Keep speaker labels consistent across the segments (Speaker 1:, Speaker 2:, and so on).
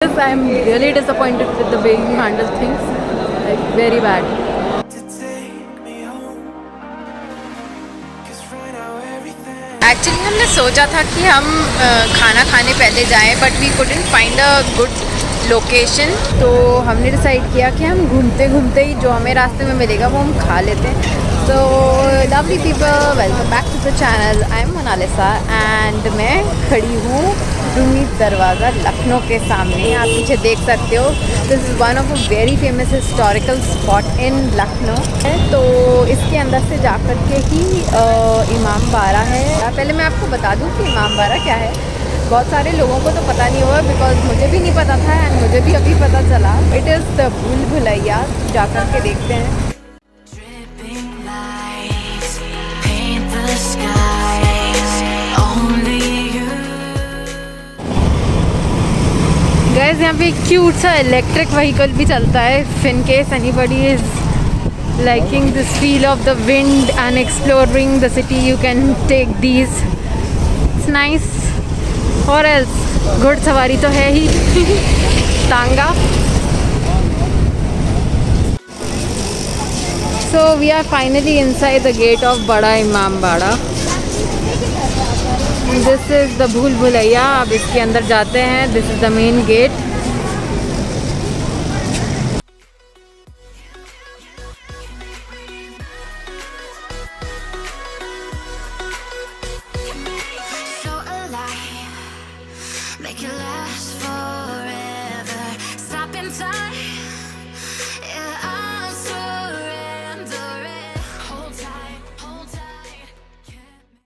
Speaker 1: I'm really disappointed with the way you handle things. Like very bad.
Speaker 2: Actually हमने सोचा था कि हम खाना खाने पहले जाएं, but we couldn't find a good location.
Speaker 1: तो हमने डिसाइड किया कि हम घूमते घूमते ही जो हमें रास्ते में मिलेगा वो हम खा लेते हैं। So lovely people, welcome back to the channel. I am Monalisa and मैं खड़ी हूँ रूमी दरवाज़ा लखनऊ के सामने। आप पीछे देख सकते हो, this is one of a very famous historical spot in Lucknow है। तो इसके अंदर से जा कर के ही इमाम बाड़ा है। पहले मैं आपको बता दूँ कि इमाम बाड़ा क्या है। बहुत सारे लोगों को तो पता नहीं होगा, बिकॉज मुझे भी नहीं पता था एंड मुझे भी अभी पता चला। It is the Bhool Bhulaiyaa. जा कर के देखते हैं। गाइस यहाँ पे एक क्यूट सा इलेक्ट्रिक व्हीकल भी चलता है। In case anybody is liking this feel of the wind and exploring the city, you can take these, it's nice. और एल्स घुड़सवारी तो है ही तांगा। So we are finally inside the gate of Bara इमाम बाड़ा। This is the Bhool Bhulaiyaa. अब इसके अंदर जाते हैं। This is the main gate.
Speaker 3: Make it last forever. Stop in time. Yeah, I'm surrendering. Hold tight, hold tight.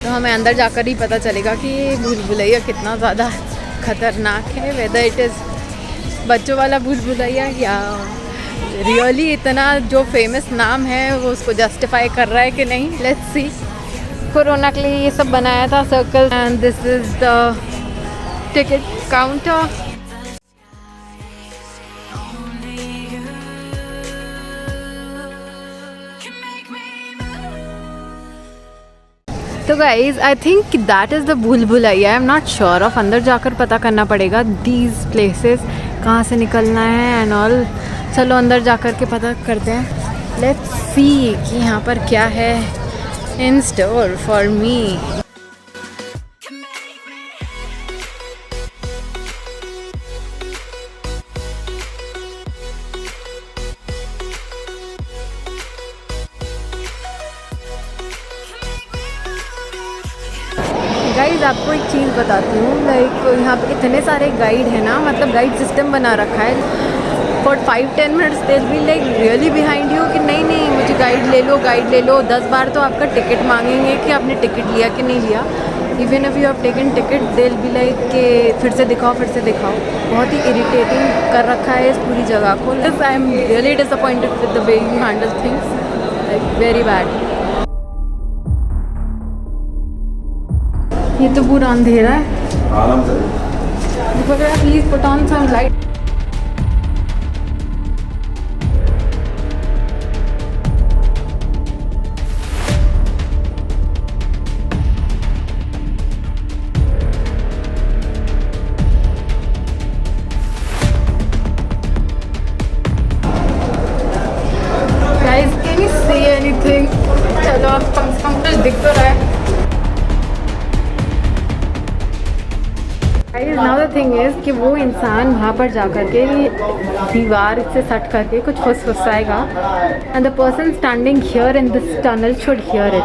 Speaker 1: तो हमें अंदर जाकर ही पता चलेगा कि ये भूल भुलैया कितना ज़्यादा ख़तरनाक है। वेदर इट इज़ बच्चों वाला भूल भुलैया या रियली इतना जो फेमस नाम है वो उसको जस्टिफाई कर रहा है कि नहीं। Let's see. कोरोना के लिए ये सब बनाया था circle and this is the ticket counter. तो guys I think that is the Bhool Bhulaiya. I am not sure of, अंदर जाकर पता करना पड़ेगा दीज प्लेसेस कहाँ से निकलना है एंड ऑल। चलो अंदर जाकर के पता करते हैं। लेट्स सी कि यहाँ पर क्या है इन स्टोर फॉर मी। गाइड आपको एक चीज़ बताती हूँ, लाइक यहाँ पे इतने सारे गाइड हैं ना, मतलब गाइड सिस्टम बना रखा है। For 5-10 minutes they will be like really behind you कि नहीं नहीं मुझे गाइड ले लो, गाइड ले लो। 10 बार तो आपका टिकट मांगेंगे कि आपने टिकट लिया कि नहीं लिया। Even if you have taken ticket they will be like कि फिर से दिखाओ फिर से दिखाओ। बहुत ही इरिटेटिंग कर रखा है इस पूरी जगह को। I am really disappointed with the way you handle things, like very bad. ये तो पूरा अंधेरा है।
Speaker 4: आराम से
Speaker 1: please put on some light. Guys can you say anything? चलो अब कम से कम कुछ दिख तो रहा है। नाउ द थिंग इज़ कि वो इंसान वहाँ पर जा कर के दीवार से सट करके कुछ फुसफुसाएगा and the person standing here in this tunnel should hear it.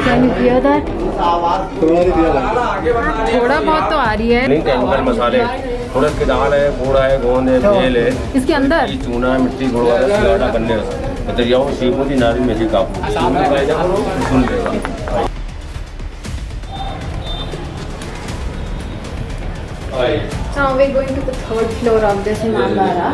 Speaker 1: Can you hear that? थोड़ा बहुत तो आ रही है।
Speaker 4: नहीं के अंदर मसाले उड़द की दाल है, गुड़ है, गोंद है, तेल है,
Speaker 1: इसके अंदर
Speaker 4: चूना है, मिट्टी गुड़ का सिलाड़ा बनने का दरियाओं सीपू की नारी में कापू सुन लेगा।
Speaker 1: Now we're going to the third floor of this Imam Bara.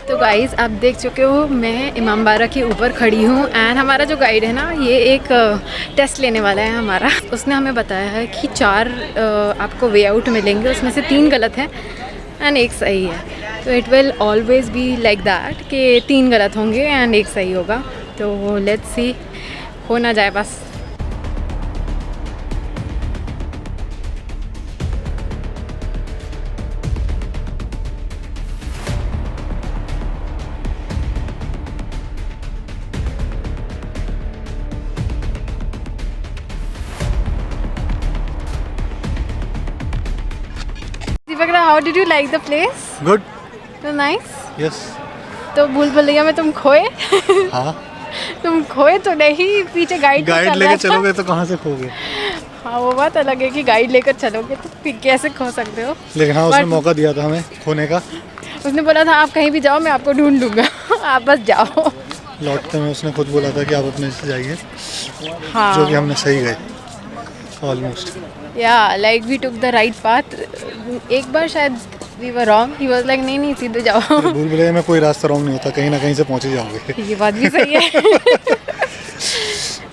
Speaker 1: तो गाइस आप देख चुके हो मैं इमामबाड़ा के ऊपर खड़ी हूँ एंड हमारा जो गाइड है ना ये एक टेस्ट लेने वाला है हमारा। उसने हमें बताया है कि 4 आपको वे आउट मिलेंगे, उसमें से 3 गलत हैं एंड 1 सही है। तो it will always be like that कि 3 गलत होंगे एंड 1 सही होगा। तो लेट्स सी, हो ना जाए बस। How did you like the place?
Speaker 5: Good
Speaker 1: So nice.
Speaker 5: Yes
Speaker 1: तो भूल भुलैया में तुम खोए?
Speaker 5: हाँ
Speaker 1: तुम खोए तो नहीं, पीछे गाइड
Speaker 5: गाइड लेके चलोगे तो कहाँ से खोगे।
Speaker 1: हाँ वो बात अलग है कि गाइड लेकर चलोगे तो फिर कैसे खो सकते हो।
Speaker 5: लेकिन हाँ उसने
Speaker 1: But-
Speaker 5: मौका दिया था हमें खोने का।
Speaker 1: उसने बोला था आप कहीं भी जाओ मैं आपको ढूंढ लूँगा आप बस जाओ।
Speaker 5: लौटते में उसने खुद बोला था कि आप अपने से जाइए,
Speaker 1: हाँ
Speaker 5: जो कि हमने सही गए ऑलमोस्ट।
Speaker 1: या like we took the right path. एक बार शायद we were wrong, he was like नहीं सीधे जाओ।
Speaker 5: भूल भुलैया में कोई रास्ता रॉन्ग नहीं होता, कहीं ना कहीं से पहुँच ही जाओगे।
Speaker 1: ये बात भी सही है।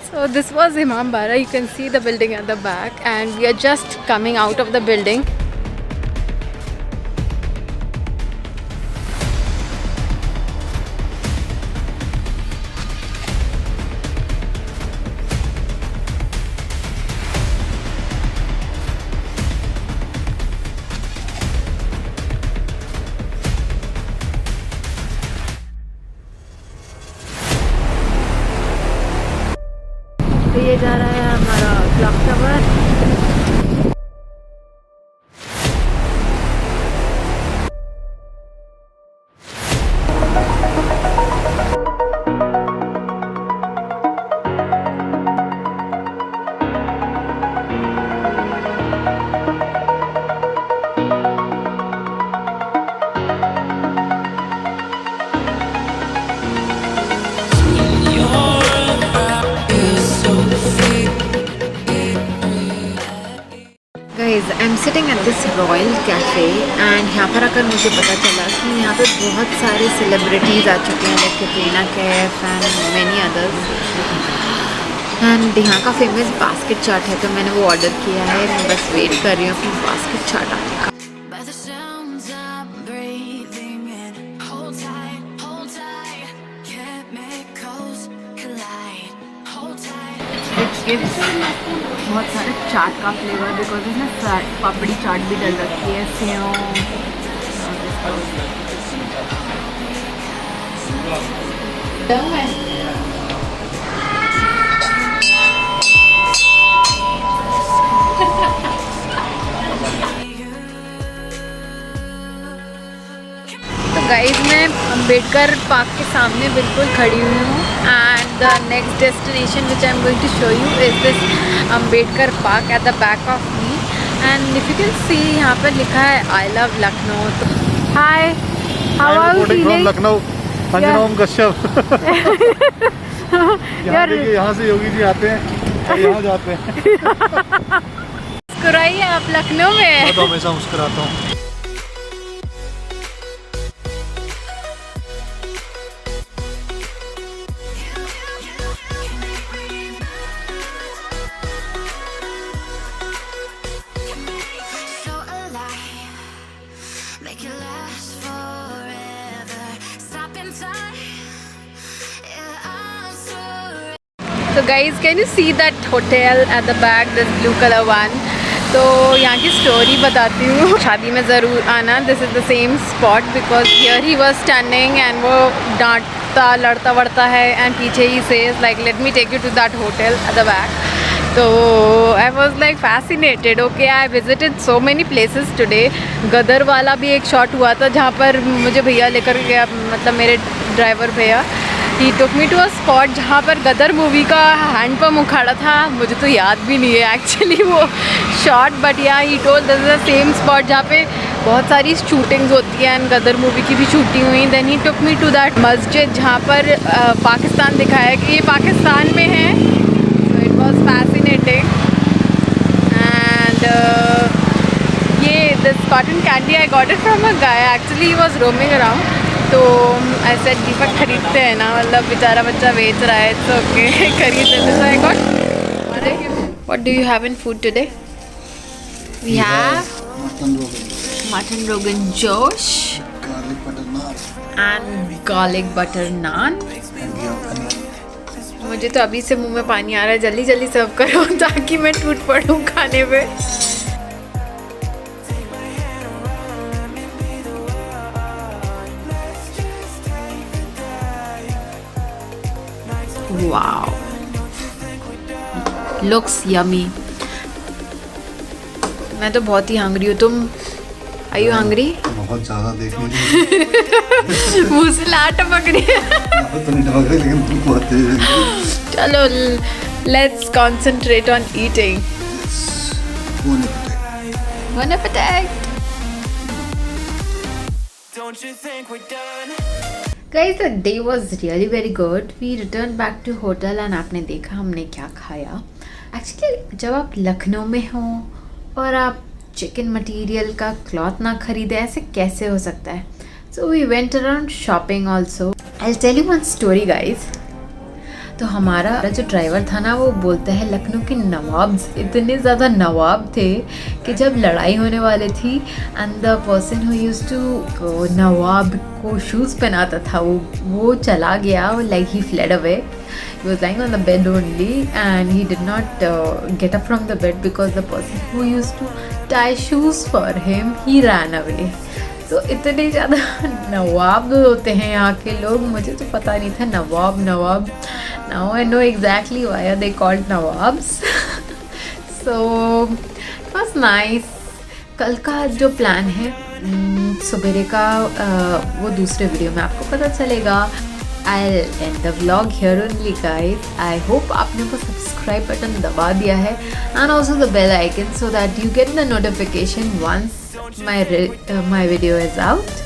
Speaker 1: So this was Imambara. You can see the building at the back and we are just coming out of the building. तो ये जा रहा है हमारा clock tower. Guys I am sitting at this royal cafe and यहाँ पर आकर मुझे पता चला कि यहाँ पे बहुत सारे सेलिब्रिटीज़ आ चुके हैं, like Katrina Kaif and many others. And यहाँ का फेमस बास्केट चाट है तो मैंने वो ऑर्डर किया है। मैं बस वेट कर रही हूँ कि बास्केट चाट आने का।
Speaker 3: By the sounds I'm breathing in. Hold tight, chemicals collide. Hold tight.
Speaker 1: It gives बहुत सारे चाट का फ्लेवर बिकॉज इसमें पापड़ी चाट भी डल रखी है, सेव। तो गाइज मैं अम्बेडकर पार्क के सामने बिल्कुल खड़ी हुई हूँ and the next destination which I am going to show you is this Ambedkar park at the back of me and if you can see यहाँ पर लिखा है आई लव लखनऊ। तो hi, how are you feeling?
Speaker 5: Lucknow अंजनोम कश्यप।
Speaker 1: यार
Speaker 5: यहाँ से योगी जी आते हैं और यहाँ जाते हैं।
Speaker 1: मुस्कुराइए आप लखनऊ में।
Speaker 5: मैं तो हमेशा मुस्कुराता हूँ।
Speaker 3: So alive, make it last forever. Stop in time. Yeah, I'm so
Speaker 1: So guys, can you see that hotel at the back, this blue color one? तो यहाँ की स्टोरी बताती हूँ। शादी में ज़रूर आना। This is the same spot because here he was standing and वो डांटता लड़ता वड़ता है एंड पीछे ही says like let me take you to that hotel at the back. तो I was like fascinated. Okay, I visited so many places today. Gadar वाला भी एक शॉट हुआ था जहाँ पर मुझे भैया लेकर गया, मतलब मेरे ड्राइवर भैया। ही took me to a spot जहाँ पर गदर मूवी का हैंडपम्प उखाड़ा था। मुझे तो याद भी नहीं है एक्चुअली वो शॉट, बट या he told this is the same spot जहाँ पे बहुत सारी शूटिंग्स होती हैं एंड गदर मूवी की भी शूटिंग हुई। Then he took me to that मस्जिद जहाँ पर पाकिस्तान दिखाया कि ये पाकिस्तान में है। So it was fascinating and ये this cotton candy I got it from a guy. Actually he was roaming around तो ऐसे दीपक खरीदते हैं ना, मतलब बेचारा बच्चा बेच रहा है तो ओके खरीद लेते। So I got, what do you have in food today? We have mutton rogan josh and garlic butter नान। मुझे तो अभी से मुंह में पानी आ रहा है, जल्दी जल्दी सर्व करो ताकि मैं टूट पड़ूं खाने पे। Wow, looks yummy. मैं तो बहुत ही हंग्री हूँ। तुम आर यू हंग्री?
Speaker 5: बहुत ज़्यादा देखने
Speaker 1: मुँह से लाट टपक रही है।
Speaker 5: तो नहीं टपक रही, लेकिन भूख बहुत तेज है।
Speaker 1: चलो, let's concentrate on eating. Bon appetit!
Speaker 6: Don't you think we're done?
Speaker 1: Guys, the day was really very good. We returned back to hotel and आपने देखा हमने क्या खाया. Actually, जब आप लखनऊ में हो और आप चिकन मटेरियल का क्लॉथ ना खरीदे, ऐसे कैसे हो सकता है? So we went around shopping also. I'll tell you one story, guys. तो हमारा जो ड्राइवर था ना, वो बोलता है लखनऊ के नवाब्स इतने ज़्यादा नवाब थे कि जब लड़ाई होने वाली थी and the person who used to नवाब को शूज़ पहनाता था, वो चला गया, like he fled away. He was lying on the bed only and he did not get up from the bed because the person who used to tie shoes for him, he ran away. तो इतने ज़्यादा नवाब होते हैं यहाँ के लोग. मुझे तो पता नहीं था नवाब. Now I know exactly why are they called Nawabs. So it was nice. कल का जो प्लान है सवेरे का, वो दूसरे वीडियो में आपको पता चलेगा. I'll end the vlog here only, guys. I hope आपने वो सब्सक्राइब बटन दबा दिया है and also the bell icon so that you get the notification once my video is out.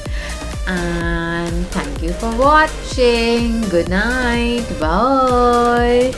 Speaker 1: And thank you for watching. Good night. Bye.